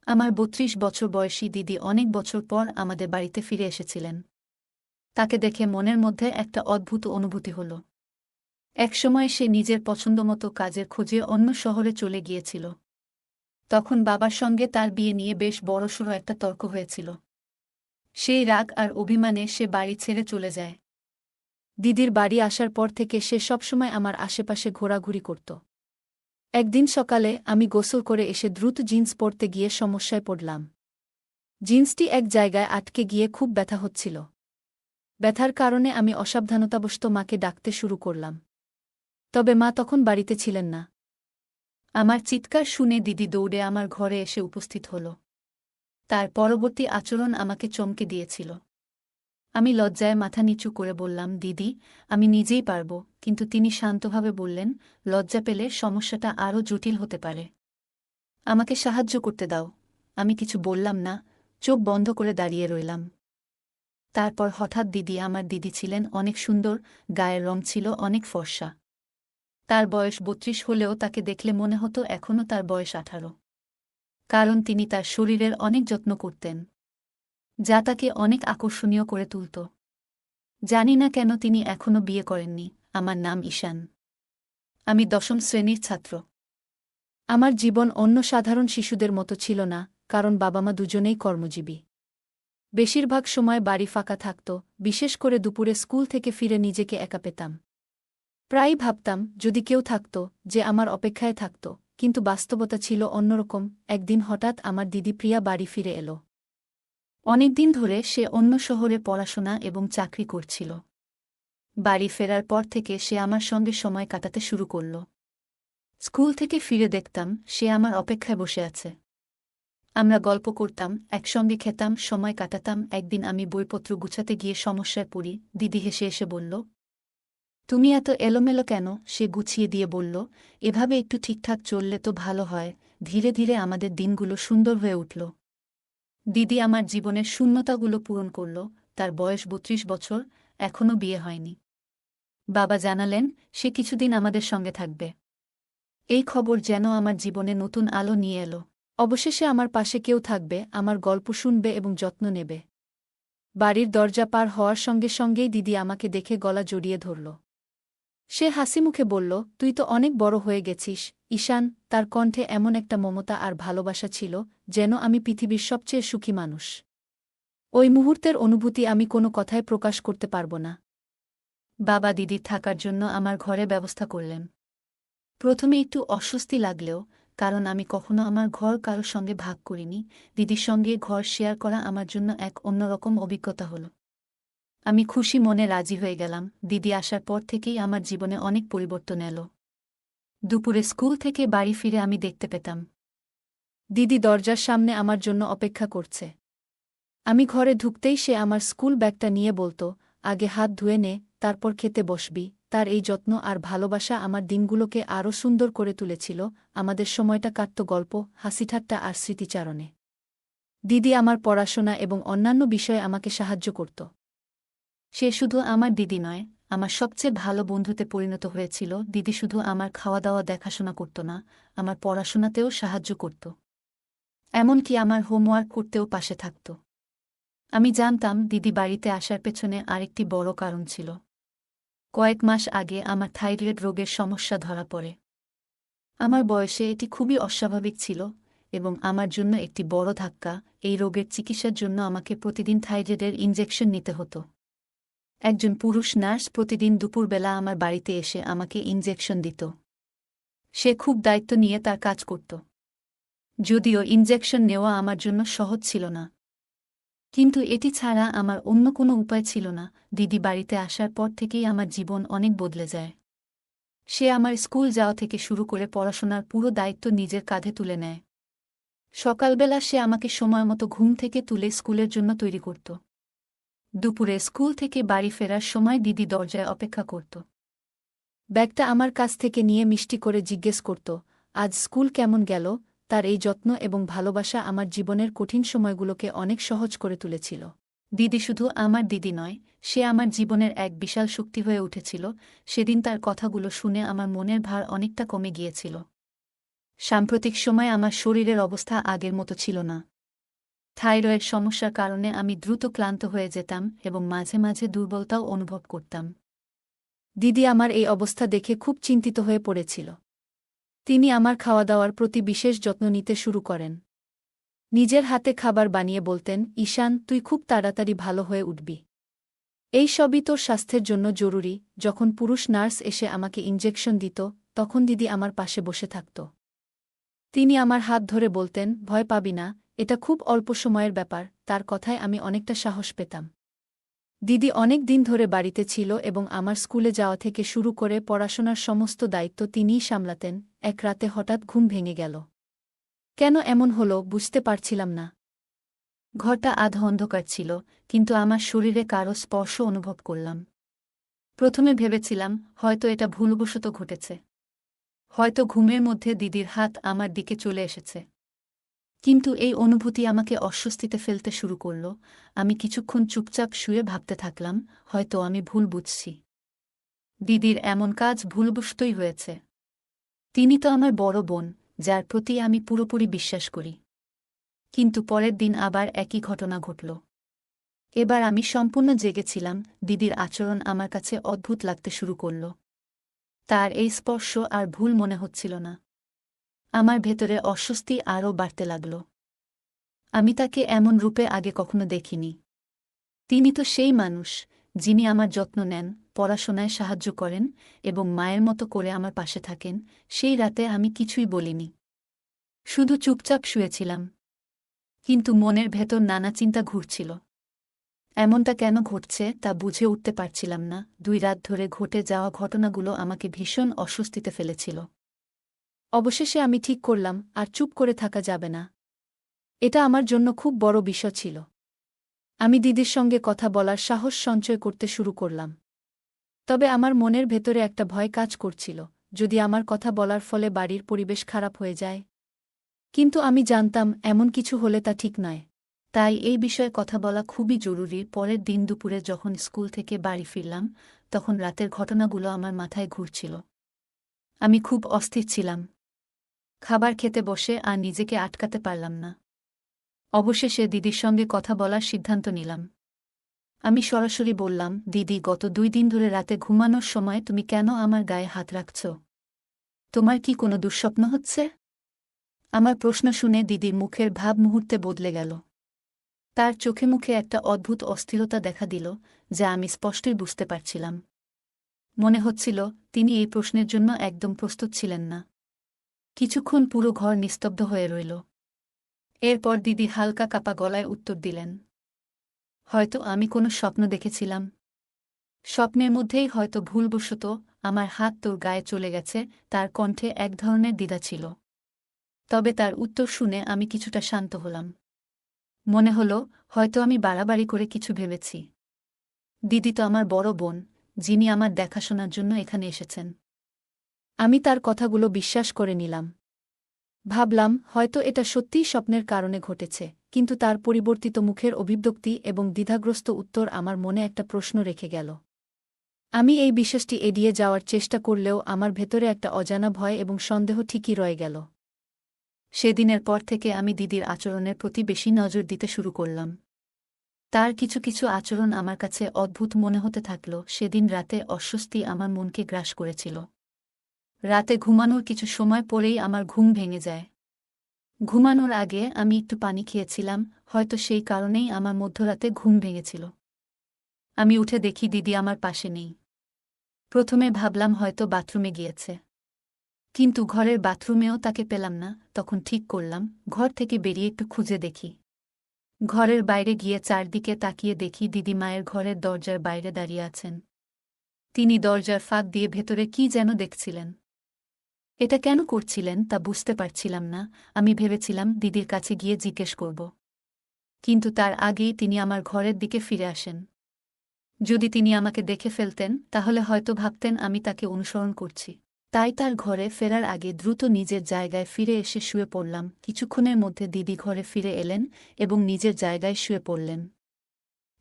আমার ৩২ বছর বয়সী দিদি অনেক বছর পর আমাদের বাড়িতে ফিরে এসেছিলেন। তাকে দেখে মনের মধ্যে একটা অদ্ভুত অনুভূতি হল। একসময় সে নিজের পছন্দমতো কাজের খোঁজে অন্য শহরে চলে গিয়েছিল। তখন বাবার সঙ্গে তার বিয়ে নিয়ে বেশ বড়সড় একটা তর্ক হয়েছিল। সেই রাগ আর অভিমানে সে বাড়ি ছেড়ে চলে যায়। দিদির বাড়ি আসার পর থেকে সে সবসময় আমার আশেপাশে ঘোরাঘুরি করত। একদিন সকালে আমি গোসল করে এসে দ্রুত জিন্স পরতে গিয়ে সমস্যায় পড়লাম। জিন্সটি এক জায়গায় আটকে গিয়ে খুব ব্যথা হচ্ছিল। ব্যথার কারণে আমি অসাবধানতাবশত মাকে ডাকতে শুরু করলাম। তবে মা তখন বাড়িতে ছিলেন না। আমার চিৎকার শুনে দিদি দৌড়ে আমার ঘরে এসে উপস্থিত হল। তার পরবর্তী আচরণ আমাকে চমকে দিয়েছিল। আমি লজ্জায় মাথা নিচু করে বললাম, দিদি, আমি নিজেই পারব। কিন্তু তিনি শান্তভাবে বললেন, লজ্জা পেলে সমস্যাটা আরও জটিল হতে পারে। আমাকে সাহায্য করতে দাও। আমি কিছু বললাম না, চোখ বন্ধ করে দাঁড়িয়ে রইলাম। তারপর হঠাৎ আমার দিদি ছিলেন অনেক সুন্দর, গায়ের রং ছিল অনেক ফর্সা। তার বয়স ৩২ হলেও তাকে দেখলে মনে হতো এখনও তার বয়স ১৮। কারণ তিনি তার শরীরের অনেক যত্ন করতেন, যা তাকে অনেক আকর্ষণীয় করে তুলত। জানি না কেন তিনি এখনও বিয়ে করেননি। আমার নাম ঈশান। আমি ১০ম শ্রেণীর ছাত্র। আমার জীবন অন্য সাধারণ শিশুদের মতো ছিল না, কারণ বাবা মা দুজনেই কর্মজীবী। বেশিরভাগ সময় বাড়ি ফাঁকা থাকত, বিশেষ করে দুপুরে স্কুল থেকে ফিরে নিজেকে একা পেতাম। প্রায়ই ভাবতাম যদি কেউ থাকত, যে আমার অপেক্ষায় থাকত, কিন্তু বাস্তবতা ছিল অন্যরকম। একদিন হঠাৎ আমার দিদি প্রিয়া বাড়ি ফিরে এলো। অনেকদিন ধরে সে অন্য শহরে পড়াশোনা এবং চাকরি করছিল। বাড়ি ফেরার পর থেকে সে আমার সঙ্গে সময় কাটাতে শুরু করল। স্কুল থেকে ফিরে দেখতাম সে আমার অপেক্ষায় বসে আছে। আমরা গল্প করতাম, একসঙ্গে খেতাম, সময় কাটাতাম। একদিন আমি বইপত্র গুছাতে গিয়ে সমস্যায় পড়ি। দিদি হেসে এসে বলল, তুমি এত এলোমেলো কেন? সে গুছিয়ে দিয়ে বলল, এভাবে একটু ঠিকঠাক চললে তো ভালো হয়। ধীরে ধীরে আমাদের দিনগুলো সুন্দর হয়ে উঠল। দিদি আমার জীবনের শূন্যতাগুলো পূরণ করল। তার বয়স ৩২ বছর, এখনও বিয়ে হয়নি। বাবা জানালেন সে কিছুদিন আমাদের সঙ্গে থাকবে। এই খবর যেন আমার জীবনে নতুন আলো নিয়ে এলো। অবশেষে আমার পাশে কেউ থাকবে, আমার গল্প শুনবে এবং যত্ন নেবে। বাড়ির দরজা পার হওয়ার সঙ্গে সঙ্গেই দিদি আমাকে দেখে গলা জড়িয়ে ধরল। সে হাসিমুখে বলল, তুই তো অনেক বড় হয়ে গেছিস ঈশান। তার কণ্ঠে এমন একটা মমতা আর ভালোবাসা ছিল, যেন আমি পৃথিবীর সবচেয়ে সুখী মানুষ। ওই মুহূর্তের অনুভূতি আমি কোনো কথায় প্রকাশ করতে পারব না। বাবা দিদির থাকার জন্য আমার ঘরে ব্যবস্থা করলেন। প্রথমে একটু অস্বস্তি লাগলেও, কারণ আমি কখনো আমার ঘর কারো সঙ্গে ভাগ করিনি, দিদির সঙ্গে ঘর শেয়ার করা আমার জন্য এক অন্যরকম অভিজ্ঞতা হল। আমি খুশি মনে রাজি হয়ে গেলাম। দিদি আসার পর থেকেই আমার জীবনে অনেক পরিবর্তন এলো। দুপুরে স্কুল থেকে বাড়ি ফিরে আমি দেখতে পেতাম দিদি দরজার সামনে আমার জন্য অপেক্ষা করছে। আমি ঘরে ঢুকতেই সে আমার স্কুল ব্যাগটা নিয়ে বলতো, আগে হাত ধুয়ে নে, তারপর খেতে বসবি। তার এই যত্ন আর ভালোবাসা আমার দিনগুলোকে আরও সুন্দর করে তুলেছিল। আমাদের সময়টা কাটত গল্প, হাসিঠাট্টা আর স্মৃতিচারণে। দিদি আমার পড়াশোনা এবং অন্যান্য বিষয়ে আমাকে সাহায্য করত। সে শুধু আমার দিদি নয়, আমার সবচেয়ে ভালো বন্ধুতে পরিণত হয়েছিল। দিদি শুধু আমার খাওয়া দাওয়া দেখাশোনা করত না, আমার পড়াশোনাতেও সাহায্য করত। এমনকি আমার হোমওয়ার্ক করতেও পাশে থাকত। আমি জানতাম দিদি বাড়িতে আসার পেছনে আরেকটি বড় কারণ ছিল। কয়েক মাস আগে আমার থাইরয়েড রোগের সমস্যা ধরা পড়ে। আমার বয়সে এটি খুবই অস্বাভাবিক ছিল এবং আমার জন্য একটি বড় ধাক্কা। এই রোগের চিকিৎসার জন্য আমাকে প্রতিদিন থাইরয়েডের ইনজেকশন নিতে হতো। একজন পুরুষ নার্স প্রতিদিন দুপুরবেলা আমার বাড়িতে এসে আমাকে ইনজেকশন দিত। সে খুব দায়িত্ব নিয়ে তার কাজ করত। যদিও ইনজেকশন নেওয়া আমার জন্য সহজ ছিল না, কিন্তু এটি ছাড়া আমার অন্য কোনো উপায় ছিল না। দিদি বাড়িতে আসার পর থেকেই আমার জীবন অনেক বদলে যায়। সে আমার স্কুল যাওয়া থেকে শুরু করে পড়াশোনার পুরো দায়িত্ব নিজের কাঁধে তুলে নেয়। সকালবেলা সে আমাকে সময়মতো ঘুম থেকে তুলে স্কুলের জন্য তৈরি করত। দুপুরে স্কুল থেকে বাড়ি ফেরার সময় দিদি দরজায় অপেক্ষা করত। ব্যাগটা আমার কাছ থেকে নিয়ে মিষ্টি করে জিজ্ঞেস করত, আজ স্কুল কেমন গেল? তার এই যত্ন এবং ভালোবাসা আমার জীবনের কঠিন সময়গুলোকে অনেক সহজ করে তুলেছিল। দিদি শুধু আমার দিদি নয়, সে আমার জীবনের এক বিশাল শক্তি হয়ে উঠেছিল। সেদিন তার কথাগুলো শুনে আমার মনের ভার অনেকটা কমে গিয়েছিল। সাম্প্রতিক সময়ে আমার শরীরের অবস্থা আগের মতো ছিল না। থাইরয়েড সমস্যার কারণে আমি দ্রুত ক্লান্ত হয়ে যেতাম এবং মাঝে মাঝে দুর্বলতাও অনুভব করতাম। দিদি আমার এই অবস্থা দেখে খুব চিন্তিত হয়ে পড়েছিল। তিনি আমার খাওয়া দাওয়ার প্রতি বিশেষ যত্ন নিতে শুরু করেন। নিজের হাতে খাবার বানিয়ে বলতেন, ঈশান, তুই খুব তাড়াতাড়ি ভালো হয়ে উঠবি। এই সবই তোর স্বাস্থ্যের জন্য জরুরি। যখন পুরুষ নার্স এসে আমাকে ইনজেকশন দিত, তখন দিদি আমার পাশে বসে থাকত। তিনি আমার হাত ধরে বলতেন, ভয় পাবি না, এটা খুব অল্প সময়ের ব্যাপার। তার কথায় আমি অনেকটা সাহস পেতাম। দিদি অনেক দিন ধরে বাড়িতে ছিল এবং আমার স্কুলে যাওয়া থেকে শুরু করে পড়াশোনার সমস্ত দায়িত্ব তিনিই সামলাতেন। এক রাতে হঠাৎ ঘুম ভেঙে গেল। কেন এমন হলো বুঝতে পারছিলাম না। ঘরটা আধা অন্ধকার ছিল, কিন্তু আমার শরীরে কারো স্পর্শ অনুভব করলাম। প্রথমে ভেবেছিলাম হয়তো এটা ভুলবশত ঘটেছে। হয়তো ঘুমের মধ্যে দিদির হাত আমার দিকে চলে এসেছে। কিন্তু এই অনুভূতি আমাকে অস্বস্তিতে ফেলতে শুরু করল। আমি কিছুক্ষণ চুপচাপ শুয়ে ভাবতে থাকলাম, হয়তো আমি ভুল বুঝছি। দিদির এমন কাজ ভুলবশতই হয়েছে। তিনি তো আমার বড় বোন, যার প্রতি আমি পুরোপুরি বিশ্বাস করি। কিন্তু পরের দিন আবার একই ঘটনা ঘটল। এবার আমি সম্পূর্ণ জেগেছিলাম। দিদির আচরণ আমার কাছে অদ্ভুত লাগতে শুরু করল। তার এই স্পর্শ আর ভুল মনে হচ্ছিল না। আমার ভেতরে অস্বস্তি আরও বাড়তে লাগল। আমি তাকে এমন রূপে আগে কখনো দেখিনি। তিনি তো সেই মানুষ, যিনি আমার যত্ন নেন, পড়াশোনায় সাহায্য করেন এবং মায়ের মতো করে আমার পাশে থাকেন। সেই রাতে আমি কিছুই বলিনি, শুধু চুপচাপ শুয়েছিলাম। কিন্তু মনের ভেতর নানা চিন্তা ঘুরছিল। এমনটা কেন ঘটছে তা বুঝে উঠতে পারছিলাম না। 2 রাত ধরে ঘটে যাওয়া ঘটনাগুলো আমাকে ভীষণ অস্বস্তিতে ফেলেছিল। অবশেষে আমি ঠিক করলাম, আর চুপ করে থাকা যাবে না। এটা আমার জন্য খুব বড় বিষয় ছিল। আমি দিদির সঙ্গে কথা বলার সাহস সঞ্চয় করতে শুরু করলাম। তবে আমার মনের ভেতরে একটা ভয় কাজ করছিল, যদি আমার কথা বলার ফলে বাড়ির পরিবেশ খারাপ হয়ে যায়। কিন্তু আমি জানতাম এমন কিছু হলে তা ঠিক নয়। তাই এই বিষয়ে কথা বলা খুবই জরুরি। পরের দিন দুপুরে যখন স্কুল থেকে বাড়ি ফিরলাম, তখন রাতের ঘটনাগুলো আমার মাথায় ঘুরছিল। আমি খুব অস্থির ছিলাম। খাবার খেতে বসে আর নিজেকে আটকাতে পারলাম না। অবশেষে দিদির সঙ্গে কথা বলার সিদ্ধান্ত নিলাম। আমি সরাসরি বললাম, দিদি, গত 2 দিন ধরে রাতে ঘুমানোর সময় তুমি কেন আমার গায়ে হাত রাখছ? তোমার কি কোনো দুঃস্বপ্ন হচ্ছে? আমার প্রশ্ন শুনে দিদির মুখের ভাব মুহূর্তে বদলে গেল। তার চোখে মুখে একটা অদ্ভুত অস্থিরতা দেখা দিল, যা আমি স্পষ্টই বুঝতে পারছিলাম। মনে হচ্ছিল তিনি এই প্রশ্নের জন্য একদম প্রস্তুত ছিলেন না। কিছুক্ষণ পুরো ঘর নিস্তব্ধ হয়ে রইল। এরপর দিদি হালকা কাপা গলায় উত্তর দিলেন, হয়তো আমি কোনো স্বপ্ন দেখেছিলাম। স্বপ্নের মধ্যেই হয়তো ভুলবশত আমার হাত তোর গায়ে চলে গেছে। তার কণ্ঠে এক ধরনের দ্বিধা ছিল। তবে তার উত্তর শুনে আমি কিছুটা শান্ত হলাম। মনে হলো হয়তো আমি বাড়াবাড়ি করে কিছু ভেবেছি। দিদি তো আমার বড় বোন, যিনি আমার দেখাশোনার জন্য এখানে এসেছেন। আমি তার কথাগুলো বিশ্বাস করে নিলাম। ভাবলাম হয়তো এটা সত্যিই স্বপ্নের কারণে ঘটেছে। কিন্তু তার পরিবর্তিত মুখের অভিব্যক্তি এবং দ্বিধাগ্রস্ত উত্তর আমার মনে একটা প্রশ্ন রেখে গেল। আমি এই বিশ্বাসটি এড়িয়ে যাওয়ার চেষ্টা করলেও আমার ভেতরে একটা অজানা ভয় এবং সন্দেহ ঠিকই রয়ে গেল। সেদিনের পর থেকে আমি দিদির আচরণের প্রতি বেশি নজর দিতে শুরু করলাম। তার কিছু কিছু আচরণ আমার কাছে অদ্ভুত মনে হতে থাকল। সেদিন রাতে অস্বস্তি আমার মনকে গ্রাস করেছিল। রাতে ঘুমানোর কিছু সময় পরেই আমার ঘুম ভেঙে যায়। ঘুমানোর আগে আমি একটু পানি খেয়েছিলাম, হয়তো সেই কারণেই আমার মধ্যরাতে ঘুম ভেঙেছিল। আমি উঠে দেখি দিদি আমার পাশে নেই। প্রথমে ভাবলাম হয়তো বাথরুমে গিয়েছে। কিন্তু ঘরের বাথরুমেও তাকে পেলাম না। তখন ঠিক করলাম ঘর থেকে বেরিয়ে একটু খুঁজে দেখি। ঘরের বাইরে গিয়ে চারদিকে তাকিয়ে দেখি দিদি মায়ের ঘরের দরজার বাইরে দাঁড়িয়ে আছেন। তিনি দরজার ফাঁক দিয়ে ভেতরে কি যেন দেখছিলেন। এটা কেন করছিলেন তা বুঝতে পারছিলাম না। আমি ভেবেছিলাম দিদির কাছে গিয়ে জিজ্ঞেস করব। কিন্তু তার আগেই তিনি আমার ঘরের দিকে ফিরে আসেন। যদি তিনি আমাকে দেখে ফেলতেন, তাহলে হয়তো ভাবতেন আমি তাকে অনুসরণ করছি। তাই তার ঘরে ফেরার আগে দ্রুত নিজের জায়গায় ফিরে এসে শুয়ে পড়লাম। কিছুক্ষণের মধ্যে দিদি ঘরে ফিরে এলেন এবং নিজের জায়গায় শুয়ে পড়লেন।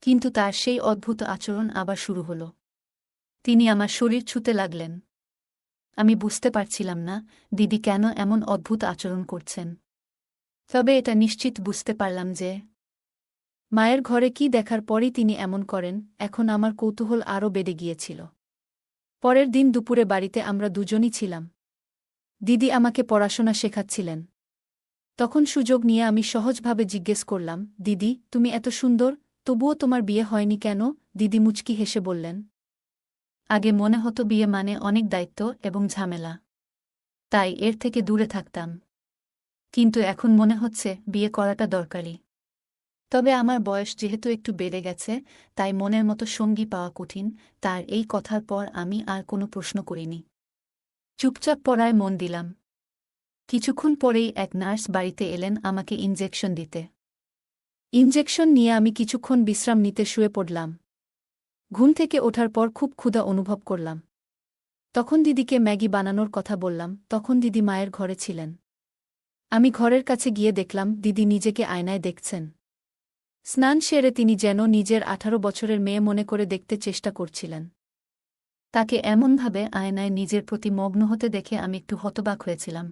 কিন্তু তার সেই অদ্ভুত আচরণ আবার শুরু হল। তিনি আমার শরীর ছুঁতে লাগলেন। আমি বুঝতে পারছিলাম না দিদি কেন এমন অদ্ভুত আচরণ করছেন। তবে এটা নিশ্চিত বুঝতে পারলাম যে মায়ের ঘরে কি দেখার পরই তিনি এমন করেন। এখন আমার কৌতূহল আরও বেড়ে গিয়েছিল। পরের দিন দুপুরে বাড়িতে আমরা দুজনই ছিলাম। দিদি আমাকে পড়াশোনা শেখাচ্ছিলেন। তখন সুযোগ নিয়ে আমি সহজভাবে জিজ্ঞেস করলাম, দিদি, তুমি এত সুন্দর, তবুও তোমার বিয়ে হয়নি কেন? দিদি মুচকি হেসে বললেন, আগে মনে হতো বিয়ে মানে অনেক দায়িত্ব এবং ঝামেলা, তাই এর থেকে দূরে থাকতাম। কিন্তু এখন মনে হচ্ছে বিয়ে করাটা দরকারি। তবে আমার বয়স যেহেতু একটু বেড়ে গেছে, তাই মনের মতো সঙ্গী পাওয়া কঠিন। তার এই কথার পর আমি আর কোনো প্রশ্ন করিনি। চুপচাপ পড়ায় মন দিলাম। কিছুক্ষণ পরেই এক নার্স বাড়িতে এলেন আমাকে ইনজেকশন দিতে। ইনজেকশন নিয়ে আমি কিছুক্ষণ বিশ্রাম নিতে শুয়ে পড়লাম। ঘুম থেকে ওঠার পর খুব ক্ষুধা অনুভব করলাম। তখন দিদিকে ম্যাগি বানানোর কথা বললাম। তখন দিদি মায়ের ঘরে ছিলেন। আমি ঘরের কাছে গিয়ে দেখলাম দিদি নিজেকে আয়নায় দেখছেন। স্নান সেরে তিনি যেন নিজের 18 বছরের মেয়ে মনে করে দেখতে চেষ্টা করছিলেন। তাকে এমনভাবে আয়নায় নিজের প্রতি মগ্ন হতে দেখে আমি একটু হতবাক হয়েছিলাম।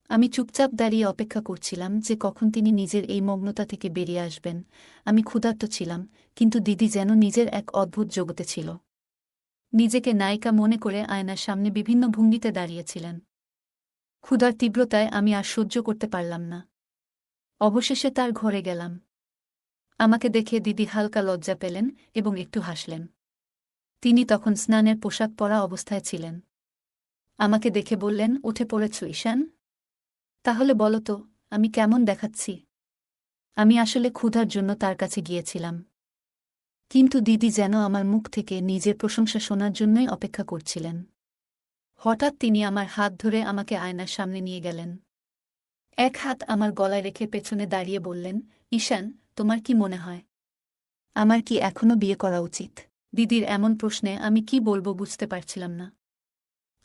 আমি চুপচাপ দাঁড়িয়ে অপেক্ষা করছিলাম যে কখন তিনি নিজের এই মগ্নতা থেকে বেরিয়ে আসবেন। আমি ক্ষুধার্ত ছিলাম, কিন্তু দিদি যেন নিজের এক অদ্ভুত জগতে ছিল। নিজেকে নায়িকা মনে করে আয়নার সামনে বিভিন্ন ভঙ্গিতে দাঁড়িয়েছিলেন। ক্ষুধার তীব্রতায় আমি আর সহ্য করতে পারলাম না। অবশেষে তার ঘরে গেলাম। আমাকে দেখে দিদি হালকা লজ্জা পেলেন এবং একটু হাসলেন। তিনি তখন স্নানের পোশাক পরা অবস্থায় ছিলেন। আমাকে দেখে বললেন, উঠে পড়েছ ঈশান? তাহলে বলো তো, আমি কেমন দেখাচ্ছি? আমি আসলে ক্ষুধার জন্য তার কাছে গিয়েছিলাম। কিন্তু দিদি যেন আমার মুখ থেকে নিজের প্রশংসা শোনার জন্যই অপেক্ষা করছিলেন। হঠাৎ তিনি আমার হাত ধরে আমাকে আয়নার সামনে নিয়ে গেলেন। এক হাত আমার গলায় রেখে পেছনে দাঁড়িয়ে বললেন, ঈশান, তোমার কি মনে হয় আমার কি এখনো বিয়ে করা উচিত? দিদির এমন প্রশ্নে আমি কি বলবো বুঝতে পারছিলাম না।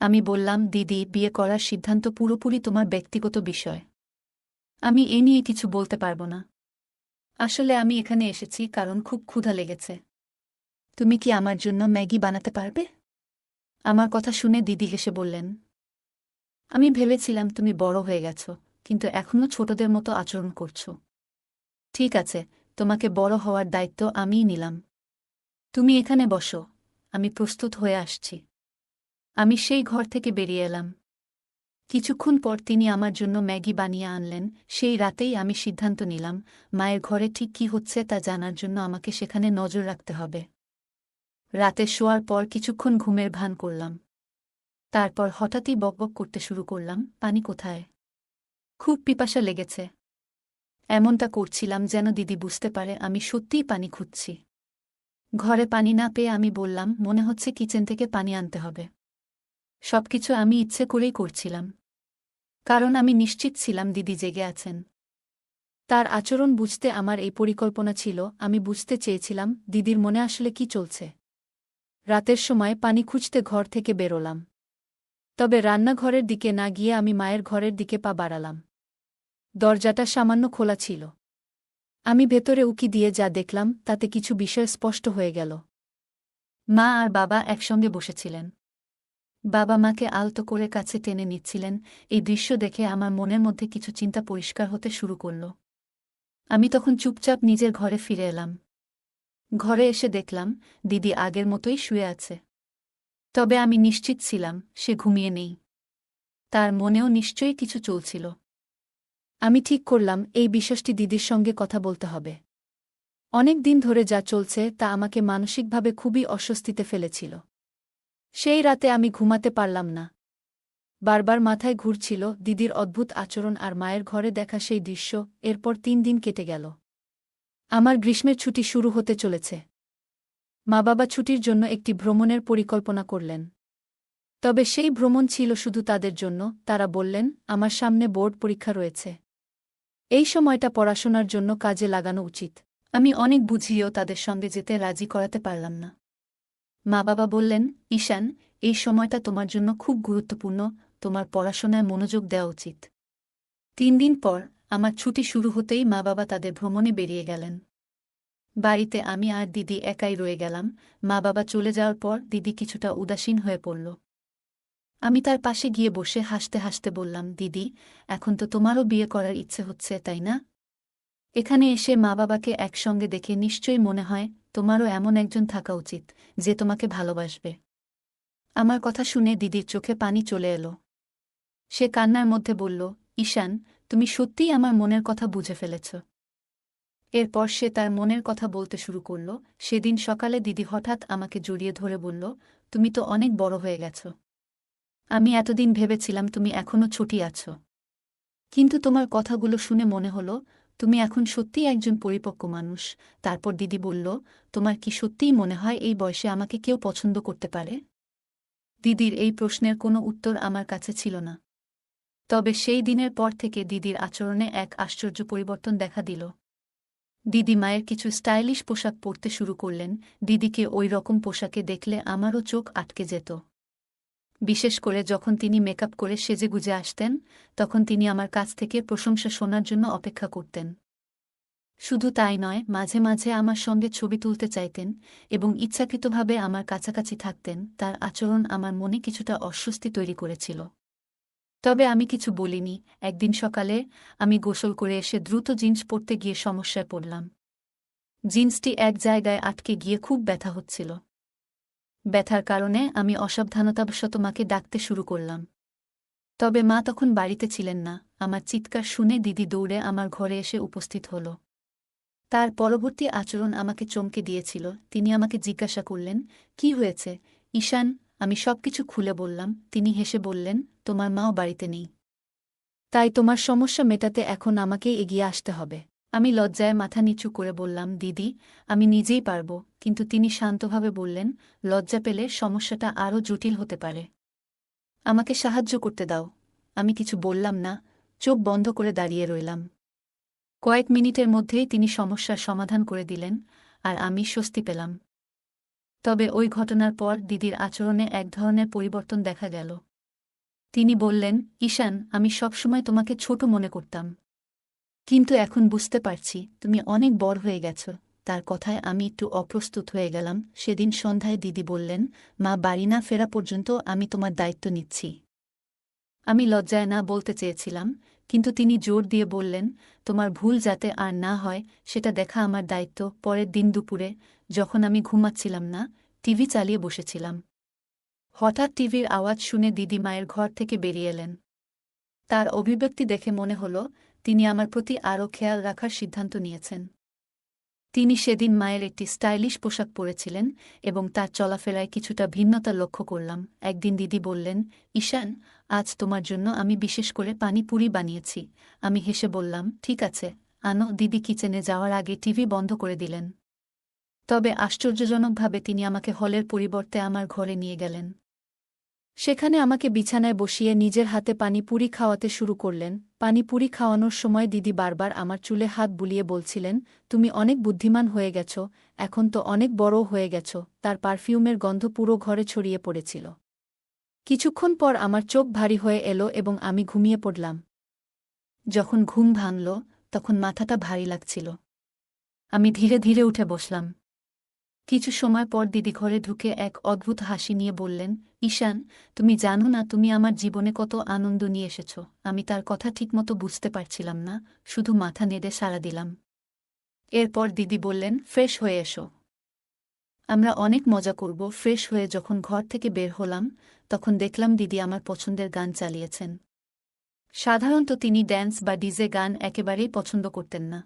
আমি বললাম, দিদি, বিয়ে করার সিদ্ধান্ত পুরোপুরি তোমার ব্যক্তিগত বিষয়। আমি এ নিয়ে কিছু বলতে পারব না। আসলে আমি এখানে এসেছি কারণ খুব ক্ষুধা লেগেছে। তুমি কি আমার জন্য ম্যাগি বানাতে পারবে? আমার কথা শুনে দিদি হেসে বললেন, আমি ভেবেছিলাম তুমি বড় হয়ে গেছ, কিন্তু এখনও ছোটদের মতো আচরণ করছ। ঠিক আছে, তোমাকে বড় হওয়ার দায়িত্ব আমিই নিলাম। তুমি এখানে বসো, আমি প্রস্তুত হয়ে আসছি। আমি সেই ঘর থেকে বেরিয়ে এলাম। কিছুক্ষণ পর তিনি আমার জন্য ম্যাগি বানিয়ে আনলেন। সেই রাতেই আমি সিদ্ধান্ত নিলাম, মায়ের ঘরে ঠিক কী হচ্ছে তা জানার জন্য আমাকে সেখানে নজর রাখতে হবে। রাতে শোয়ার পর কিছুক্ষণ ঘুমের ভান করলাম। তারপর হঠাৎই বকবক করতে শুরু করলাম, পানি কোথায়? খুব পিপাসা লেগেছে। এমনটা করছিলাম যেন দিদি বুঝতে পারে আমি সত্যিই পানি খুঁজছি। ঘরে পানি না পেয়ে আমি বললাম, মনে হচ্ছে কিচেন থেকে পানি আনতে হবে। সবকিছু আমি ইচ্ছে করেই করছিলাম, কারণ আমি নিশ্চিত ছিলাম দিদি জেগে আছেন। তার আচরণ বুঝতে আমার এই পরিকল্পনা ছিল। আমি বুঝতে চেয়েছিলাম দিদির মনে আসলে কি চলছে। রাতের সময় পানি খুঁজতে ঘর থেকে বেরোলাম। তবে রান্নাঘরের দিকে না গিয়ে আমি মায়ের ঘরের দিকে পা বাড়ালাম। দরজাটা সামান্য খোলা ছিল। আমি ভেতরে উকি দিয়ে যা দেখলাম তাতে কিছু বিষয় স্পষ্ট হয়ে গেল। মা আর বাবা একসঙ্গে বসেছিলেন। বাবা মাকে আলতো করে কাছে টেনে নিচ্ছিলেন। এই দৃশ্য দেখে আমার মনের মধ্যে কিছু চিন্তা পরিষ্কার হতে শুরু করল। আমি তখন চুপচাপ নিজের ঘরে ফিরে এলাম। ঘরে এসে দেখলাম দিদি আগের মতোই শুয়ে আছে। তবে আমি নিশ্চিত ছিলাম সে ঘুমিয়ে নেই। তার মনেও নিশ্চয়ই কিছু চলছিল। আমি ঠিক করলাম এই বিষয়টি দিদির সঙ্গে কথা বলতে হবে। অনেক দিন ধরে যা চলছে তা আমাকে মানসিকভাবে খুবই অস্বস্তিতে ফেলেছিল। সেই রাতে আমি ঘুমাতে পারলাম না। বারবার মাথায় ঘুরছিল দিদির অদ্ভুত আচরণ আর মায়ের ঘরে দেখা সেই দৃশ্য। এরপর 3 দিন কেটে গেল। আমার গ্রীষ্মের ছুটি শুরু হতে চলেছে। মা বাবা ছুটির জন্য একটি ভ্রমণের পরিকল্পনা করলেন। তবে সেই ভ্রমণ ছিল শুধু তাদের জন্য। তারা বললেন, আমার সামনে বোর্ড পরীক্ষা রয়েছে। এই সময়টা পড়াশোনার জন্য কাজে লাগানো উচিত। আমি অনেক বুঝিয়েও তাদের সঙ্গে যেতে রাজি করাতে পারলাম না। মা বাবা বললেন, ঈশান, এই সময়টা তোমার জন্য খুব গুরুত্বপূর্ণ, তোমার পড়াশোনায় মনোযোগ দেওয়া উচিত। 3 দিন পর আমার ছুটি শুরু হতেই মা বাবা তাদের ভ্রমণে বেরিয়ে গেলেন। বাড়িতে আমি আর দিদি একাই রয়ে গেলাম। মা বাবা চলে যাওয়ার পর দিদি কিছুটা উদাসীন হয়ে পড়ল। আমি তার পাশে গিয়ে বসে হাসতে হাসতে বললাম, দিদি, এখন তো তোমারও বিয়ে করার ইচ্ছে হচ্ছে, তাই না? এখানে এসে মা বাবাকে একসঙ্গে দেখে নিশ্চয়ই মনে হয় তোমারও এমন একজন থাকা উচিত যে তোমাকে ভালোবাসবে। আমার কথা শুনে দিদির চোখে পানি চলে এলো। সে কান্নার মধ্যে বলল, ঈশান, তুমি সত্যিই আমার মনের কথা বুঝে ফেলেছ। এরপর সে তার মনের কথা বলতে শুরু করল। সেদিন সকালে দিদি হঠাৎ আমাকে জড়িয়ে ধরে বলল, তুমি তো অনেক বড় হয়ে গেছ। আমি এতদিন ভেবেছিলাম তুমি এখনও ছোটই আছো। কিন্তু তোমার কথাগুলো শুনে মনে হলো তুমি এখন সত্যিই একজন পরিপক্ক মানুষ। তারপর দিদি বলল, তোমার কি সত্যিই মনে হয় এই বয়সে আমাকে কেউ পছন্দ করতে পারে? দিদির এই প্রশ্নের কোনো উত্তর আমার কাছে ছিল না। তবে সেই দিনের পর থেকে দিদির আচরণে এক আশ্চর্য পরিবর্তন দেখা দিল। দিদি মায়ের কিছু স্টাইলিশ পোশাক পরতে শুরু করলেন। দিদিকে ওই রকম পোশাকে দেখলে আমারও চোখ আটকে যেত। বিশেষ করে যখন তিনি মেকআপ করে সেজেগুজে আসতেন, তখন তিনি আমার কাছ থেকে প্রশংসা শোনার জন্য অপেক্ষা করতেন। শুধু তাই নয়, মাঝে মাঝে আমার সঙ্গে ছবি তুলতে চাইতেন এবং ইচ্ছাকৃতভাবে আমার কাছাকাছি থাকতেন। তার আচরণ আমার মনে কিছুটা অস্বস্তি তৈরি করেছিল। তবে আমি কিছু বলিনি। একদিন সকালে আমি গোসল করে এসে দ্রুত জিন্স পরতে গিয়ে সমস্যায় পড়লাম। জিন্সটি এক জায়গায় আটকে গিয়ে খুব ব্যথা হচ্ছিল। ব্যথার কারণে আমি অসাবধানতাবশত মাকে ডাকতে শুরু করলাম। তবে মা তখন বাড়িতে ছিলেন না। আমার চিৎকার শুনে দিদি দৌড়ে আমার ঘরে এসে উপস্থিত হল। তার পরবর্তী আচরণ আমাকে চমকে দিয়েছিল। তিনি আমাকে জিজ্ঞাসা করলেন, কি হয়েছে ঈশান? আমি সবকিছু খুলে বললাম। তিনি হেসে বললেন, তোমার মাও বাড়িতে নেই, তাই তোমার সমস্যা মেটাতে এখন আমাকেই এগিয়ে আসতে হবে। আমি লজ্জায় মাথা নিচু করে বললাম, দিদি, আমি নিজেই পারব। কিন্তু তিনি শান্তভাবে বললেন, লজ্জা পেলে সমস্যাটা আরও জটিল হতে পারে। আমাকে সাহায্য করতে দাও। আমি কিছু বললাম না, চোখ বন্ধ করে দাঁড়িয়ে রইলাম। কয়েক মিনিটের মধ্যেই তিনি সমস্যার সমাধান করে দিলেন, আর আমি স্বস্তি পেলাম। তবে ওই ঘটনার পর দিদির আচরণে এক ধরনের পরিবর্তন দেখা গেল। তিনি বললেন, ঈশান, আমি সবসময় তোমাকে ছোট মনে করতাম, কিন্তু এখন বুঝতে পারছি তুমি অনেক বড় হয়ে গেছ। তার কথায় আমি একটু অপ্রস্তুত হয়ে গেলাম। সেদিন সন্ধ্যায় দিদি বললেন, মা বাড়ি না ফেরা পর্যন্ত আমি তোমার দায়িত্ব নিচ্ছি। আমি লজ্জায় না বলতে চেয়েছিলাম, কিন্তু তিনি জোর দিয়ে বললেন, তোমার ভুল যাতে আর না হয় সেটা দেখা আমার দায়িত্ব। পরের দিন দুপুরে যখন আমি ঘুমাচ্ছিলাম না, টিভি চালিয়ে বসেছিলাম। হঠাৎ টিভির আওয়াজ শুনে দিদি মায়ের ঘর থেকে বেরিয়ে এলেন। তার অভিব্যক্তি দেখে মনে হল তিনি আমার প্রতি আরও খেয়াল রাখার সিদ্ধান্ত নিয়েছেন। তিনি সেদিন মায়ের একটি স্টাইলিশ পোশাক পরেছিলেন এবং তার চলাফেরায় কিছুটা ভিন্নতা লক্ষ্য করলাম। একদিন দিদি বললেন, ঈশান, আজ তোমার জন্য আমি বিশেষ করে পানিপুরি বানিয়েছি। আমি হেসে বললাম, ঠিক আছে, আনো। দিদি কিচেনে যাওয়ার আগে টিভি বন্ধ করে দিলেন। তবে আশ্চর্যজনকভাবে তিনি আমাকে হলের পরিবর্তে আমার ঘরে নিয়ে গেলেন। সেখানে আমাকে বিছানায় বসিয়ে নিজের হাতে পানিপুরি খাওয়াতে শুরু করলেন। পানিপুরি খাওয়ানোর সময় দিদি বারবার আমার চুলে হাত বুলিয়ে বলছিলেন, তুমি অনেক বুদ্ধিমান হয়ে গেছ, এখন তো অনেক বড় হয়ে গেছ। তার পারফিউমের গন্ধ পুরো ঘরে ছড়িয়ে পড়েছিল। কিছুক্ষণ পর আমার চোখ ভারী হয়ে এলো এবং আমি ঘুমিয়ে পড়লাম। যখন ঘুম ভাঙল, তখন মাথাটা ভারী লাগছিল। আমি ধীরে ধীরে উঠে বসলাম। কিছু সময় পর দিদি ঘরে ঢুকে এক অদ্ভুত হাসি নিয়ে বললেন, ঈশান, তুমি জানো না তুমি আমার জীবনে কত আনন্দ নিয়ে এসেছ। আমি তার কথা ঠিকমতো বুঝতে পারছিলাম না, শুধু মাথা নেড়ে সাড়া দিলাম। এরপর দিদি বললেন, ফ্রেশ হয়ে এসো, আমরা অনেক মজা করব। ফ্রেশ হয়ে যখন ঘর থেকে বের হলাম, তখন দেখলাম দিদি আমার পছন্দের গান চালিয়েছেন। সাধারণত তিনি ড্যান্স বা ডিজে গান একেবারেই পছন্দ করতেন না,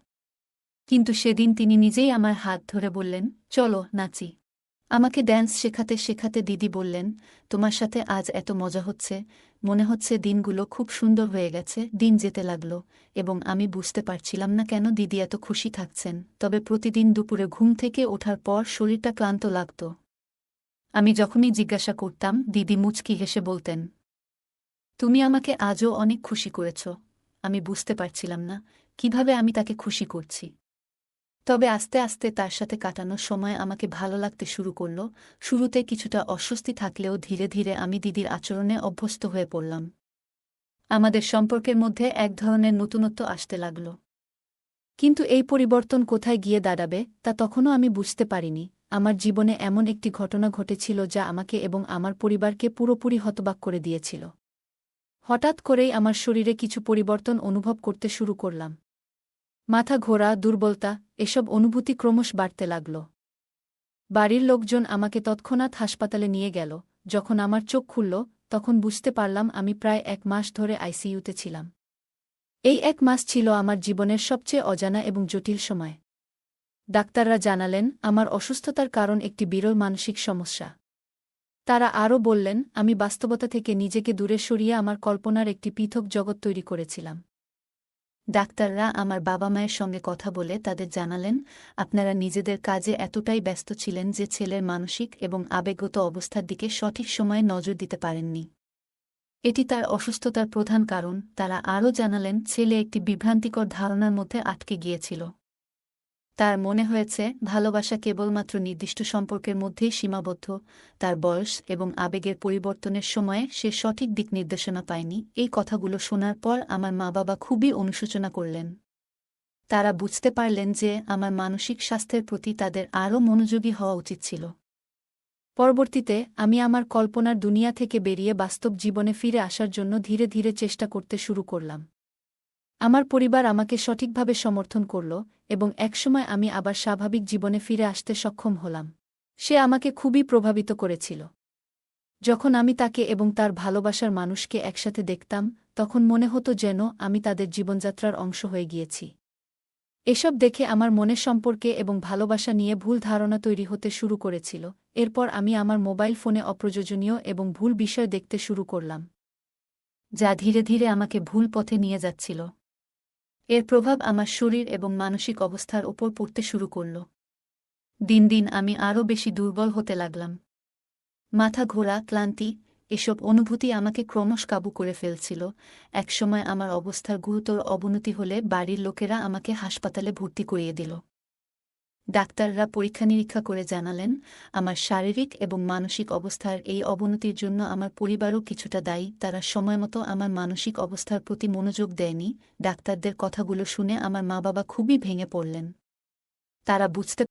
কিন্তু সেদিন তিনি নিজেই আমার হাত ধরে বললেন, চলো নাচি। আমাকে ড্যান্স শেখাতে শেখাতে দিদি বললেন, তোমার সাথে আজ এত মজা হচ্ছে, মনে হচ্ছে দিনগুলো খুব সুন্দর হয়ে গেছে। দিন যেতে লাগল এবং আমি বুঝতে পারছিলাম না কেন দিদি এত খুশি থাকছেন। তবে প্রতিদিন দুপুরে ঘুম থেকে ওঠার পর শরীরটা ক্লান্ত লাগত। আমি যখনই জিজ্ঞাসা করতাম, দিদি মুচকি হেসে বলতেন, তুমি আমাকে আজও অনেক খুশি করেছ। আমি বুঝতে পারছিলাম না কিভাবে আমি তাকে খুশি করছি। তবে আস্তে আস্তে তার সাথে কাটানোর সময় আমাকে ভালো লাগতে শুরু করল। শুরুতে কিছুটা অস্বস্তি থাকলেও ধীরে ধীরে আমি দিদির আচরণে অভ্যস্ত হয়ে পড়লাম। আমাদের সম্পর্কের মধ্যে এক ধরনের নতুনত্ব আসতে লাগল। কিন্তু এই পরিবর্তন কোথায় গিয়ে দাঁড়াবে তা তখনও আমি বুঝতে পারিনি। আমার জীবনে এমন একটি ঘটনা ঘটেছিল যা আমাকে এবং আমার পরিবারকে পুরোপুরি হতবাক করে দিয়েছিল। হঠাৎ করেই আমার শরীরে কিছু পরিবর্তন অনুভব করতে শুরু করলাম। মাথা ঘোরা, দুর্বলতা, এসব অনুভূতি ক্রমশ বাড়তে লাগল। বাড়ির লোকজন আমাকে তৎক্ষণাৎ হাসপাতালে নিয়ে গেল। যখন আমার চোখ খুলল, তখন বুঝতে পারলাম আমি প্রায় 1 মাস ধরে আইসিইউতে ছিলাম। এই 1 মাস ছিল আমার জীবনের সবচেয়ে অজানা এবং জটিল সময়। ডাক্তাররা জানালেন আমার অসুস্থতার কারণ একটি বিরল মানসিক সমস্যা। তারা আরও বললেন আমি বাস্তবতা থেকে নিজেকে দূরে সরিয়ে আমার কল্পনার একটি পৃথক জগৎ তৈরি করেছিলাম। ডাক্তাররা আমার বাবা মায়ের সঙ্গে কথা বলে তাদের জানালেন আপনারা নিজেদের কাজে এতটাই ব্যস্ত ছিলেন যে ছেলের মানসিক এবং আবেগগত অবস্থার দিকে সঠিক সময়ে নজর দিতে পারেননি। এটি তার অসুস্থতার প্রধান কারণ। তারা আরও জানালেন ছেলে একটি বিভ্রান্তিকর ধারণার মধ্যে আটকে গিয়েছিল। তার মনে হয়েছে ভালোবাসা কেবলমাত্র নির্দিষ্ট সম্পর্কের মধ্যেই সীমাবদ্ধ। তার বয়স এবং আবেগের পরিবর্তনের সময়ে সে সঠিক দিক নির্দেশনা পায়নি। এই কথাগুলো শোনার পর আমার মা-বাবা খুবই অনুশোচনা করলেন। তারা বুঝতে পারলেন যে আমার মানসিক স্বাস্থ্যের প্রতি তাদের আরও মনোযোগী হওয়া উচিত ছিল। পরবর্তীতে আমি আমার কল্পনার দুনিয়া থেকে বেরিয়ে বাস্তব জীবনে ফিরে আসার জন্য ধীরে ধীরে চেষ্টা করতে শুরু করলাম। আমার পরিবার আমাকে সঠিকভাবে সমর্থন করল এবং একসময় আমি আবার স্বাভাবিক জীবনে ফিরে আসতে সক্ষম হলাম। সে আমাকে খুবই প্রভাবিত করেছিল। যখন আমি তাকে এবং তার ভালোবাসার মানুষকে একসাথে দেখতাম, তখন মনে হতো যেন আমি তাদের জীবনযাত্রার অংশ হয়ে গিয়েছি। এসব দেখে আমার মনে সম্পর্কে এবং ভালোবাসা নিয়ে ভুল ধারণা তৈরি হতে শুরু করেছিল। এরপর আমি আমার মোবাইল ফোনে অপ্রয়োজনীয় এবং ভুল বিষয় দেখতে শুরু করলাম, যা ধীরে ধীরে আমাকে ভুল পথে নিয়ে যাচ্ছিল। এর প্রভাব আমার শরীর এবং মানসিক অবস্থার ওপর পড়তে শুরু করল। দিন দিন আমি আরও বেশি দুর্বল হতে লাগলাম। মাথা ঘোরা, ক্লান্তি, এসব অনুভূতি আমাকে ক্রমশ কাবু করে ফেলছিল। একসময় আমার অবস্থার গুরুতর অবনতি হলে বাড়ির লোকেরা আমাকে হাসপাতালে ভর্তি করিয়ে দিল। ডাক্তাররা পরীক্ষা নিরীক্ষা করে জানালেন আমার শারীরিক এবং মানসিক অবস্থার এই অবনতির জন্য আমার পরিবারও কিছুটা দায়ী। তারা সময়মতো আমার মানসিক অবস্থার প্রতি মনোযোগ দেয়নি। ডাক্তারদের কথাগুলো শুনে আমার মা-বাবা খুবই ভেঙে পড়লেন। তারা বুঝতে